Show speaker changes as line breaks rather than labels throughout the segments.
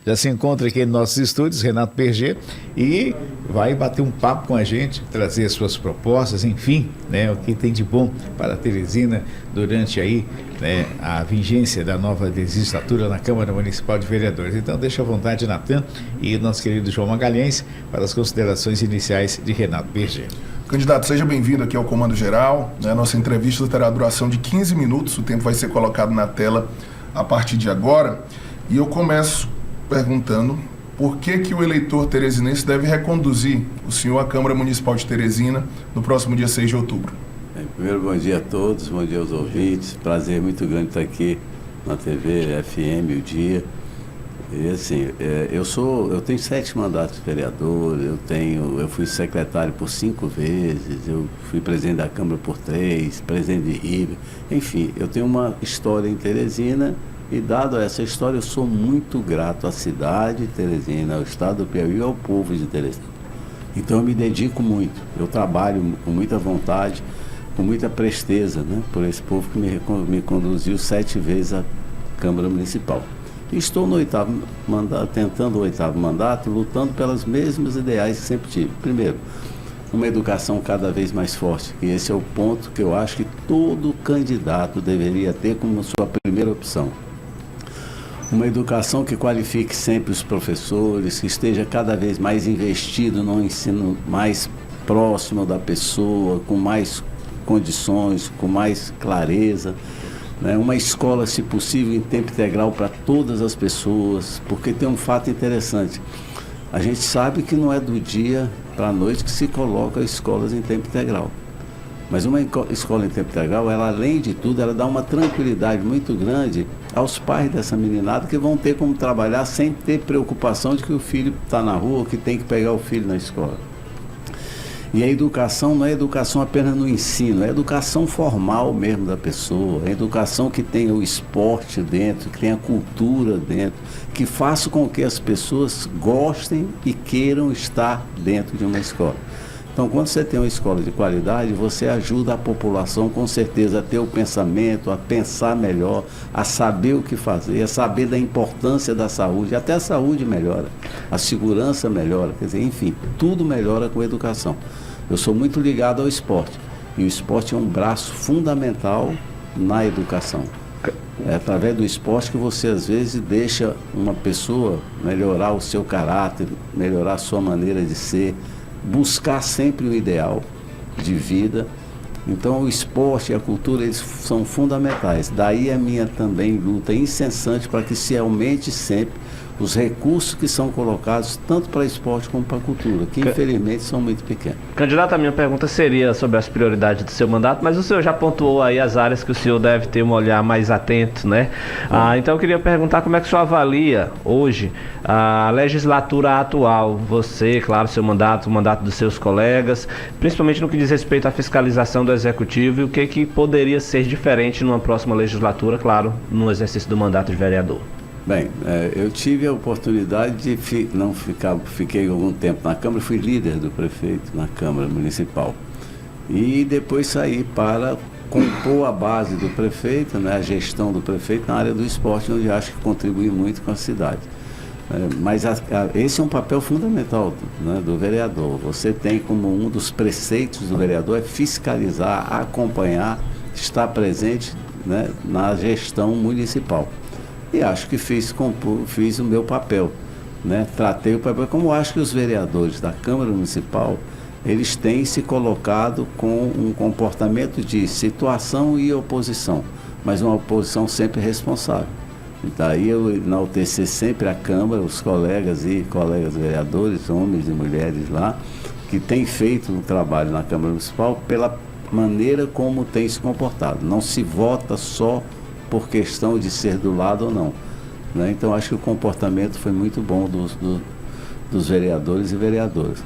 já se encontra aqui em nossos estúdios, Renato Berger, e vai bater um papo com a gente, trazer as suas propostas, enfim, né, o que tem de bom para Teresina durante aí, né, a vigência da nova legislatura na Câmara Municipal de Vereadores. Então deixa à vontade, Natan e nosso querido João Magalhães para as considerações iniciais de Renato Berger.
Candidato, seja bem-vindo aqui ao Comando Geral. A nossa entrevista terá a duração de 15 minutos, o tempo vai ser colocado na tela a partir de agora. E eu começo perguntando por que o eleitor teresinense deve reconduzir o senhor à Câmara Municipal de Teresina no próximo dia 6 de outubro.
Primeiro, bom dia a todos, bom dia aos ouvintes. Prazer muito grande estar aqui na TV FM, o Dia. E assim, eu tenho 7 mandatos de vereador, eu fui secretário por 5 vezes, eu fui presidente da Câmara por 3, presidente de Ribe, enfim, eu tenho uma história em Teresina e, dado essa história, eu sou muito grato à cidade de Teresina, ao estado do Piauí e ao povo de Teresina. Então eu me dedico muito, eu trabalho com muita vontade, com muita presteza, né, por esse povo que me conduziu 7 vezes à Câmara Municipal. Estou no 8º mandato, tentando o 8º mandato, lutando pelas mesmas ideais que sempre tive. Primeiro, uma educação cada vez mais forte, que esse é o ponto que eu acho que todo candidato deveria ter como sua primeira opção. Uma educação que qualifique sempre os professores, que esteja cada vez mais investido no ensino mais próximo da pessoa, com mais condições, com mais clareza. Uma escola, se possível, em tempo integral para todas as pessoas, porque tem um fato interessante. A gente sabe que não é do dia para a noite que se coloca escolas em tempo integral. Mas uma escola em tempo integral, ela, além de tudo, ela dá uma tranquilidade muito grande aos pais dessa meninada, que vão ter como trabalhar sem ter preocupação de que o filho está na rua ou que tem que pegar o filho na escola. E a educação não é educação apenas no ensino, é educação formal mesmo da pessoa, é educação que tenha o esporte dentro, que tenha a cultura dentro, que faça com que as pessoas gostem e queiram estar dentro de uma escola. Então, quando você tem uma escola de qualidade, você ajuda a população, com certeza, a ter o pensamento, a pensar melhor, a saber o que fazer, a saber da importância da saúde, até a saúde melhora, a segurança melhora, quer dizer, enfim, tudo melhora com a educação. Eu sou muito ligado ao esporte, e o esporte é um braço fundamental na educação. É através do esporte que você, às vezes, deixa uma pessoa melhorar o seu caráter, melhorar a sua maneira de ser, buscar sempre o ideal de vida. Então o esporte e a cultura, eles são fundamentais. Daí a minha também luta incessante para que se aumente sempre os recursos que são colocados tanto para esporte como para cultura, que infelizmente são muito pequenos.
Candidato, a minha pergunta seria sobre as prioridades do seu mandato, mas o senhor já pontuou aí as áreas que o senhor deve ter um olhar mais atento, né? Então eu queria perguntar como é que o senhor avalia hoje a legislatura atual, você, claro, seu mandato, o mandato dos seus colegas, principalmente no que diz respeito à fiscalização do Executivo, e o que poderia ser diferente numa próxima legislatura, claro, no exercício do mandato de vereador.
Bem, eu tive a oportunidade de fiquei algum tempo na Câmara, fui líder do prefeito na Câmara Municipal. E depois saí para compor a base do prefeito, né, a gestão do prefeito na área do esporte, onde acho que contribui muito com a cidade. Mas esse é um papel fundamental, né, do vereador. Você tem como um dos preceitos do vereador é fiscalizar, acompanhar, estar presente, né, na gestão municipal. E acho que fiz o meu papel, né? Tratei o papel, como acho que os vereadores da Câmara Municipal, eles têm se colocado com um comportamento de situação e oposição, mas uma oposição sempre responsável. Daí eu enaltecer sempre a Câmara, os colegas e colegas vereadores, homens e mulheres lá, que têm feito um trabalho na Câmara Municipal pela maneira como tem se comportado. Não se vota só por questão de ser do lado ou não, né? Então acho que o comportamento foi muito bom dos vereadores e vereadoras.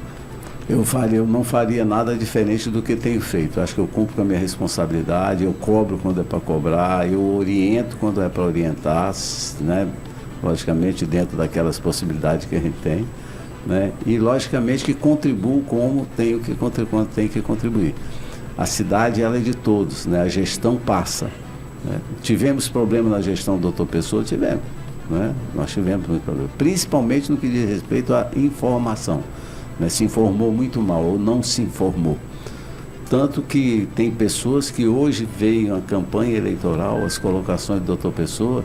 Eu não faria nada diferente do que tenho feito. Acho que eu cumpro com a minha responsabilidade, eu cobro quando é para cobrar, eu oriento quando é para orientar, né? Logicamente dentro daquelas possibilidades que a gente tem, né? E logicamente que contribuo como tenho que contribuir. A cidade, ela é de todos, né? A gestão passa. Tivemos problema na gestão do Dr. Pessoa? Tivemos. né? Nós tivemos muito problema, principalmente no que diz respeito à informação, né? Se informou muito mal ou não se informou. Tanto que tem pessoas que hoje veem a campanha eleitoral, as colocações do Dr. Pessoa,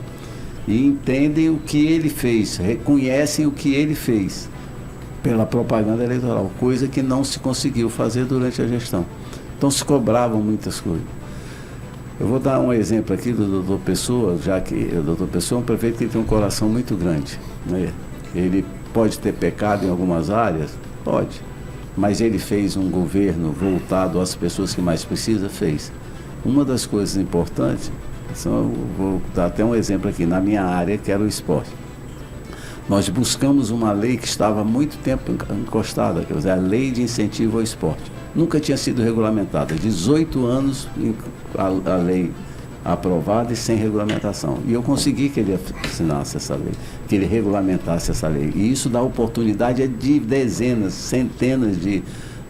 e entendem o que ele fez, reconhecem o que ele fez pela propaganda eleitoral, coisa que não se conseguiu fazer durante a gestão. Então se cobravam muitas coisas. Eu vou dar um exemplo aqui do Dr. Pessoa, já que o Dr. Pessoa é um prefeito que tem um coração muito grande, né? Ele pode ter pecado em algumas áreas? Pode. Mas ele fez um governo voltado às pessoas que mais precisam? Fez. Uma das coisas importantes, vou dar até um exemplo aqui, na minha área, que era o esporte. Nós buscamos uma lei que estava há muito tempo encostada, quer dizer, a Lei de Incentivo ao Esporte. Nunca tinha sido regulamentada. 18 anos a lei aprovada e sem regulamentação. E eu consegui que ele assinasse essa lei, que ele regulamentasse essa lei. E isso dá oportunidade de dezenas, centenas de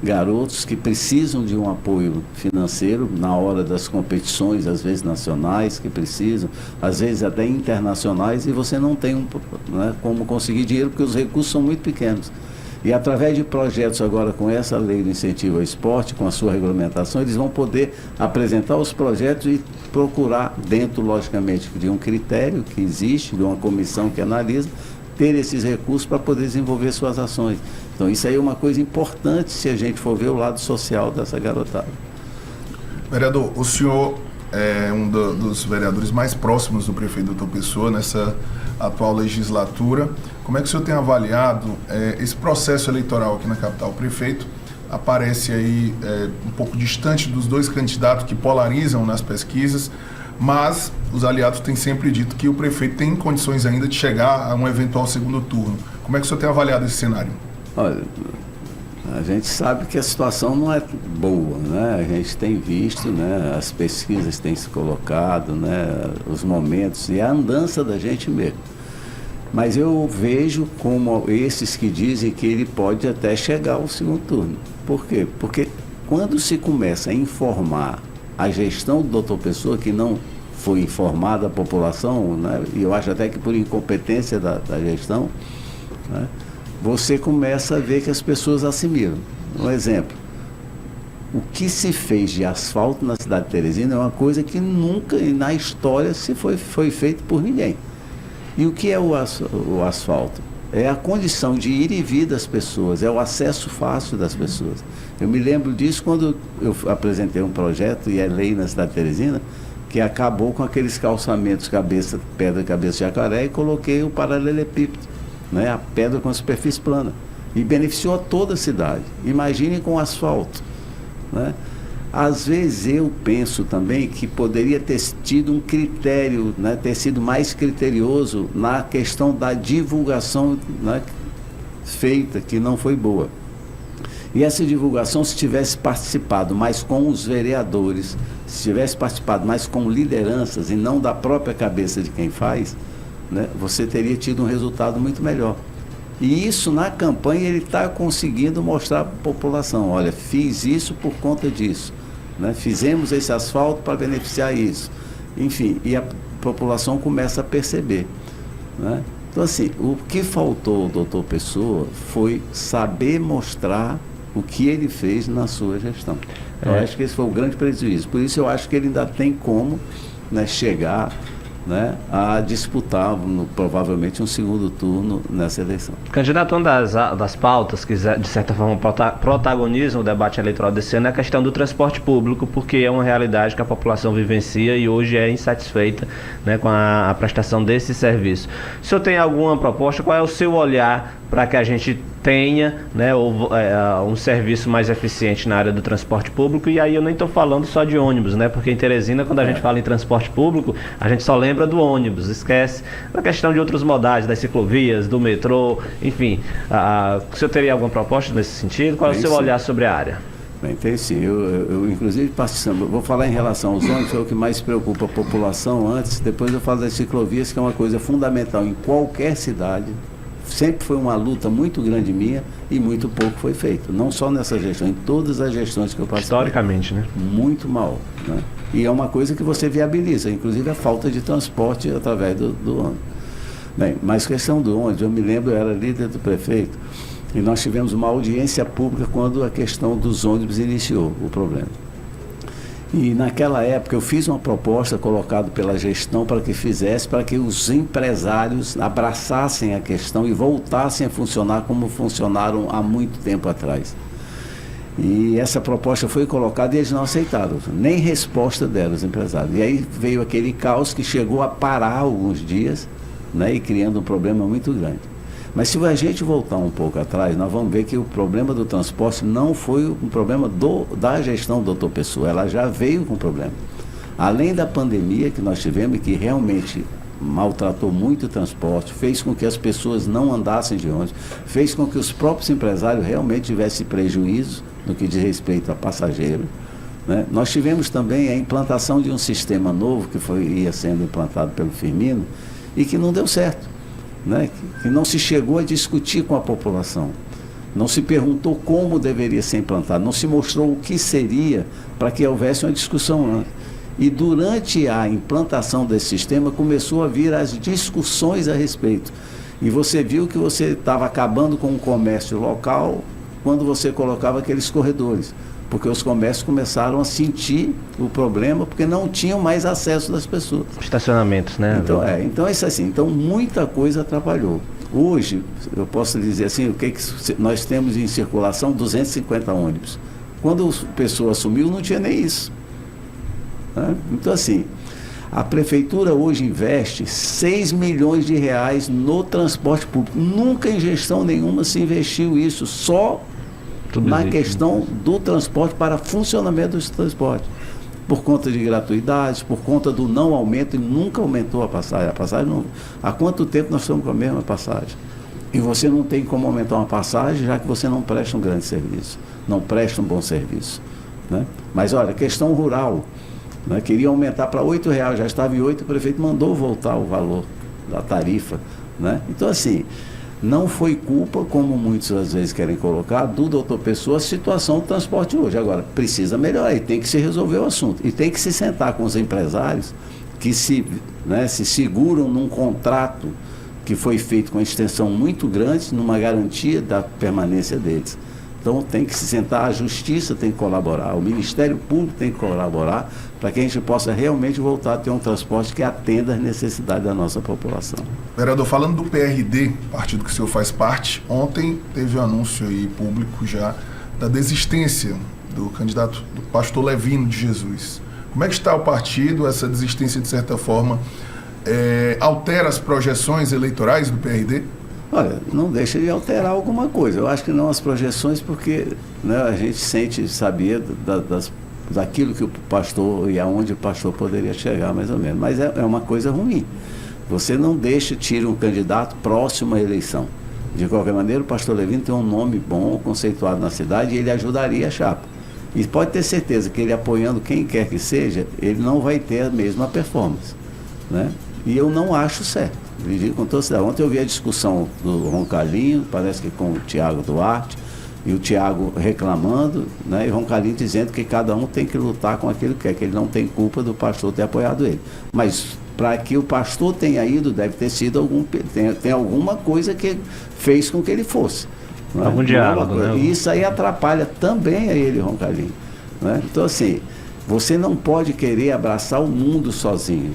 garotos que precisam de um apoio financeiro na hora das competições, às vezes nacionais, que precisam, às vezes até internacionais, e você não tem né, como conseguir dinheiro, porque os recursos são muito pequenos. E através de projetos agora com essa lei do incentivo ao esporte, com a sua regulamentação, eles vão poder apresentar os projetos e procurar, dentro, logicamente, de um critério que existe, de uma comissão que analisa, ter esses recursos para poder desenvolver suas ações. Então isso aí é uma coisa importante se a gente for ver o lado social dessa garotada.
Vereador, o senhor é um dos vereadores mais próximos do prefeito Dr. Pessoa nessa atual legislatura. Como é que o senhor tem avaliado esse processo eleitoral aqui na capital? O prefeito aparece aí um pouco distante dos dois candidatos que polarizam nas pesquisas, mas os aliados têm sempre dito que o prefeito tem condições ainda de chegar a um eventual segundo turno. Como é que o senhor tem avaliado esse cenário?
Olha, a gente sabe que a situação não é boa, né? A gente tem visto, né? As pesquisas têm se colocado, né? Os momentos e a andança da gente mesmo. Mas eu vejo como esses que dizem que ele pode até chegar ao segundo turno. Por quê? Porque quando se começa a informar a gestão do Dr. Pessoa, que não foi informada a população, né? E eu acho até que por incompetência da gestão, né? Você começa a ver que as pessoas assimilam. Um exemplo, o que se fez de asfalto na cidade de Teresina é uma coisa que nunca na história foi feito por ninguém. E o que é o asfalto? É a condição de ir e vir das pessoas, é o acesso fácil das pessoas. Eu me lembro disso quando eu apresentei um projeto, e é lei na cidade de Teresina, que acabou com aqueles calçamentos pedra, cabeça, jacaré, e coloquei o paralelepípedo, né, a pedra com a superfície plana, e beneficiou a toda a cidade. Imagine com asfalto, né? Às vezes eu penso também que poderia ter tido um critério, né, ter sido mais criterioso na questão da divulgação, né, feita, que não foi boa. E essa divulgação, se tivesse participado mais com os vereadores, se tivesse participado mais com lideranças e não da própria cabeça de quem faz, né, você teria tido um resultado muito melhor. E isso na campanha ele está conseguindo mostrar para a população: olha, fiz isso por conta disso, né, fizemos esse asfalto para beneficiar isso. Enfim, e a população começa a perceber, né? Então assim, o que faltou ao doutor Pessoa foi saber mostrar o que ele fez na sua gestão. Eu acho que esse foi o grande prejuízo. Por isso eu acho que ele ainda tem como, né, chegar, né, a disputar provavelmente um segundo turno nessa eleição.
Candidato, uma das pautas que de certa forma protagonizam o debate eleitoral desse ano é a questão do transporte público, porque é uma realidade que a população vivencia e hoje é insatisfeita, né, com a prestação desse serviço. O senhor tem alguma proposta? Qual é o seu olhar para que a gente tenha, né, um serviço mais eficiente na área do transporte público? E aí eu nem estou falando só de ônibus, né? Porque em Teresina, quando a gente fala em transporte público, a gente só lembra do ônibus, esquece da questão de outros modais, das ciclovias, do metrô, enfim. O senhor teria alguma proposta nesse sentido? Qual é o seu olhar sobre a área?
Bem, tem sim. Eu inclusive vou falar em relação aos ônibus, que é o que mais preocupa a população antes, depois eu falo das ciclovias, que é uma coisa fundamental em qualquer cidade. Sempre foi uma luta muito grande minha e muito pouco foi feito. Não só nessa gestão, em todas as gestões que eu passei.
Historicamente, né?
Muito mal, né? E é uma coisa que você viabiliza, inclusive a falta de transporte através do ônibus. Bem, mas questão do ônibus, eu me lembro, eu era líder do prefeito, e nós tivemos uma audiência pública quando a questão dos ônibus iniciou o problema. E naquela época eu fiz uma proposta colocada pela gestão para que os empresários abraçassem a questão e voltassem a funcionar como funcionaram há muito tempo atrás. E essa proposta foi colocada e eles não aceitaram, nem resposta deram os empresários. E aí veio aquele caos que chegou a parar alguns dias, né, e criando um problema muito grande. Mas se a gente voltar um pouco atrás, nós vamos ver que o problema do transporte não foi um problema da gestão do Dr. Pessoa, ela já veio com problema. Além da pandemia que nós tivemos e que realmente maltratou muito o transporte, fez com que as pessoas não andassem de ônibus, fez com que os próprios empresários realmente tivessem prejuízo no que diz respeito a passageiro, né? Nós tivemos também a implantação de um sistema novo que ia sendo implantado pelo Firmino e que não deu certo, né? Que não se chegou a discutir com a população, não se perguntou como deveria ser implantado, não se mostrou o que seria para que houvesse uma discussão antes. E durante a implantação desse sistema começou a vir as discussões a respeito. E você viu que você estava acabando com o comércio local quando você colocava aqueles corredores, porque os comércios começaram a sentir o problema porque não tinham mais acesso das pessoas.
Estacionamentos, né?
Então isso assim, então muita coisa atrapalhou. Hoje, eu posso dizer assim, o que nós temos em circulação? 250 ônibus. Quando a pessoa assumiu, não tinha nem isso. Né? Então assim, a prefeitura hoje investe 6 milhões de reais no transporte público. Nunca em gestão nenhuma se investiu isso, só na questão do transporte para funcionamento do transporte. Por conta de gratuidades, por conta do não aumento, e nunca aumentou a passagem. A passagem não. Há quanto tempo nós estamos com a mesma passagem? E você não tem como aumentar uma passagem, já que você não presta um grande serviço, não presta um bom serviço. Né? Mas olha, questão rural, né? Queria aumentar para R$8, já estava em 8, o prefeito mandou voltar o valor da tarifa. Né? Então assim, não foi culpa, como muitos às vezes querem colocar, do doutor Pessoa a situação do transporte hoje. Agora, precisa melhorar e tem que se resolver o assunto. E tem que se sentar com os empresários que se seguram num contrato que foi feito com uma extensão muito grande, numa garantia da permanência deles. Então tem que se sentar, a Justiça tem que colaborar, o Ministério Público tem que colaborar para que a gente possa realmente voltar a ter um transporte que atenda às necessidades da nossa população.
Vereador, falando do PRD, partido que o senhor faz parte, ontem teve um anúncio aí público já da desistência do candidato do pastor Levino de Jesus. Como é que está o partido? Essa desistência, de certa forma, altera as projeções eleitorais do PRD?
Olha, não deixa de alterar alguma coisa. Eu acho que não as projeções, porque, né, a gente sabia daquilo que o pastor e aonde o pastor poderia chegar, mais ou menos. Mas é uma coisa ruim. Você não tira um candidato próximo à eleição. De qualquer maneira, o pastor Levino tem um nome bom, conceituado na cidade, e ele ajudaria a chapa. E pode ter certeza que ele apoiando quem quer que seja, ele não vai ter a mesma performance. Né? E eu não acho certo. Ontem eu vi a discussão do Roncalhinho, parece que com o Tiago Duarte, e o Tiago reclamando, né, e o Roncalhinho dizendo que cada um tem que lutar com aquilo que quer, que ele não tem culpa do pastor ter apoiado ele. Mas para que o pastor tenha ido, deve ter sido tem alguma coisa que fez com que ele fosse. Né?
Algum diálogo, né?
E isso aí atrapalha também a ele, Roncalhinho. Né? Então assim, você não pode querer abraçar o mundo sozinho,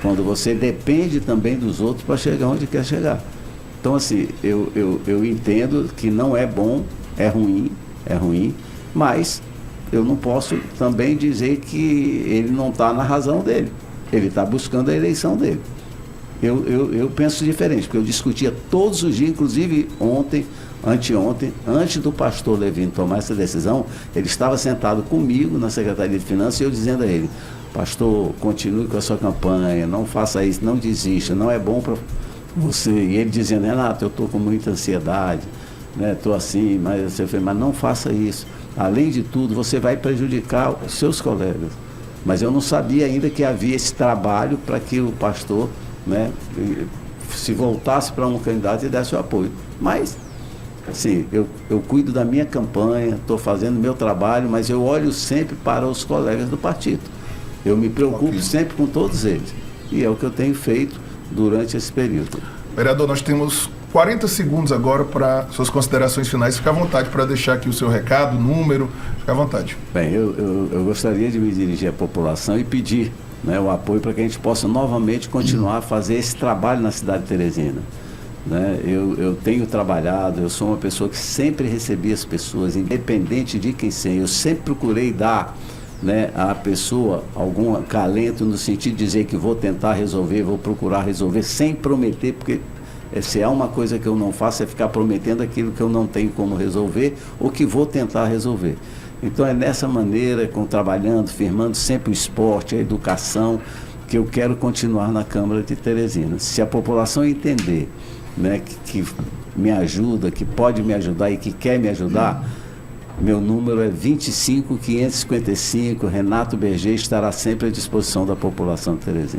quando você depende também dos outros para chegar onde quer chegar. Então, assim, eu entendo que não é bom, é ruim, mas eu não posso também dizer que ele não está na razão dele. Ele está buscando a eleição dele. Eu penso diferente, porque eu discutia todos os dias, inclusive anteontem, antes do pastor Levino tomar essa decisão, ele estava sentado comigo na Secretaria de Finanças e eu dizendo a ele: pastor, continue com a sua campanha, não faça isso, não desista, não é bom para você. E ele dizendo: Renato, eu estou com muita ansiedade, né? Estou assim, mas não faça isso. Além de tudo, você vai prejudicar os seus colegas. Mas eu não sabia ainda que havia esse trabalho para que o pastor, né, se voltasse para um candidato e desse o apoio. Mas, assim, eu cuido da minha campanha, estou fazendo meu trabalho, mas eu olho sempre para os colegas do partido. Eu me preocupo sempre com todos eles. E é o que eu tenho feito durante esse período.
Vereador, nós temos 40 segundos agora para suas considerações finais. Fique à vontade para deixar aqui o seu recado, número, fique à vontade.
Bem, eu gostaria de me dirigir à população e pedir, né, o apoio para que a gente possa novamente continuar a fazer esse trabalho na cidade de Teresina. Né? Eu tenho trabalhado, eu sou uma pessoa que sempre recebi as pessoas, independente de quem seja. Eu sempre procurei dar, né, à pessoa algum acalento no sentido de dizer que vou tentar resolver, vou procurar resolver, sem prometer, porque se há uma coisa que eu não faço é ficar prometendo aquilo que eu não tenho como resolver ou que vou tentar resolver. Então é dessa maneira, trabalhando, firmando sempre o esporte, a educação, que eu quero continuar na Câmara de Teresina. Se a população entender, né, que me ajuda, que pode me ajudar e que quer me ajudar, meu número é 25555, Renato Berger estará sempre à disposição da população de Teresina.